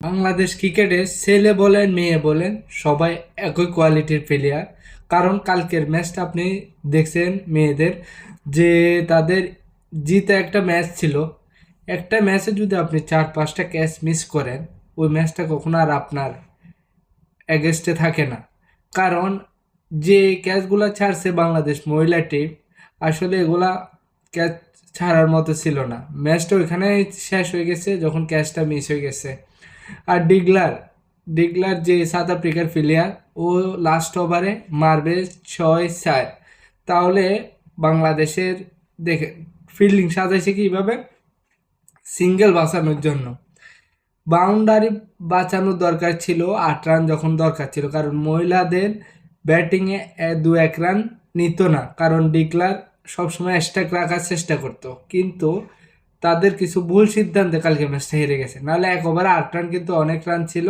বাংলাদেশ ক্রিকেটে ছেলে বলেন মেয়ে বলেন সবাই একই কোয়ালিটির প্লেয়ার। কারণ কালকের ম্যাচটা আপনি দেখছেন মেয়েদের, যে তাদের জিতে একটা ম্যাচ ছিল। একটা ম্যাচে যদি আপনি 4-5টা ক্যাচ মিস করেন, ওই ম্যাচটা কখনো আর আপনার এগেনস্টে থাকে না। কারণ যে ক্যাচগুলো ছাড়ছে বাংলাদেশ মহিলা টিম, আসলে এগুলা ক্যাচ ছাড়ার মতো ছিল না। ম্যাচটা ওইখানে শেষ হয়ে গেছে যখন ক্যাচটা মিস হয়ে গেছে। আর ডিগলার ডিগলার যে সাউথ আফ্রিকার প্লেয়ার, ও লাস্ট ওভারে মারবে 6-4। তাহলে বাংলাদেশের দেখে ফিল্ডিং সাজাইছে কিভাবে, সিঙ্গেল বাঁচানোর জন্য। বাউন্ডারি বাঁচানোর দরকার ছিল, 8 রান যখন দরকার ছিল, কারণ মহিলাদের ব্যাটিংয়ে 2-1 রান নিত না, কারণ ডিক্লার সবসময় স্ট্রাইক রাখার চেষ্টা করতো। কিন্তু তাদের কিছু ভুল সিদ্ধান্তে কালকে ম্যাচটা হেরে গেছে, নাহলে 1 ওভারে 8 রান কিন্তু অনেক রান ছিল।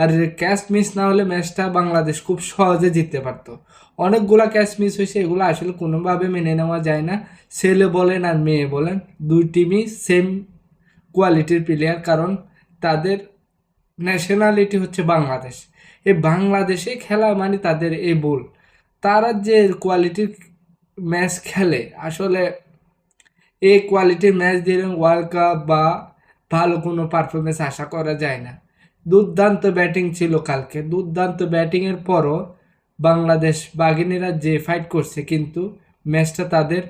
আর ক্যাচ মিস না হলে ম্যাচটা বাংলাদেশ খুব সহজে জিততে পারতো। অনেকগুলা ক্যাচ মিস হয়েছে, এগুলো আসলে কোনোভাবে মেনে নেওয়া যায় না। ছেলে বলেন আর মেয়ে বলেন, দুই টিমই সেম কোয়ালিটির প্লেয়ার, কারণ তাদের ন্যাশনালিটি হচ্ছে বাংলাদেশ। এই বাংলাদেশে খেলা মানে তাদের এই ভুল। তারা যে কোয়ালিটির ম্যাচ খেলে, আসলে এই কোয়ালিটির ম্যাচ দিয়ে ওয়ার্ল্ড কাপ বা ভালো কোনো পারফরমেন্স আশা করা যায় না। দুর্দান্ত ব্যাটিং ছিল কালকে, দুর্দান্ত ব্যাটিংয়ের পরও বাংলাদেশ বাঘিনীরা যে ফাইট করছে, কিন্তু ম্যাচটা তাদের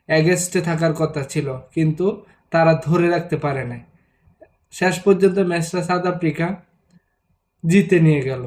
এগেনস্টে থাকার কথা ছিল, কিন্তু তারা ধরে রাখতে পারে না। শেষ পর্যন্ত ম্যাচটা সাউথ আফ্রিকা জিতে নিয়ে গেল।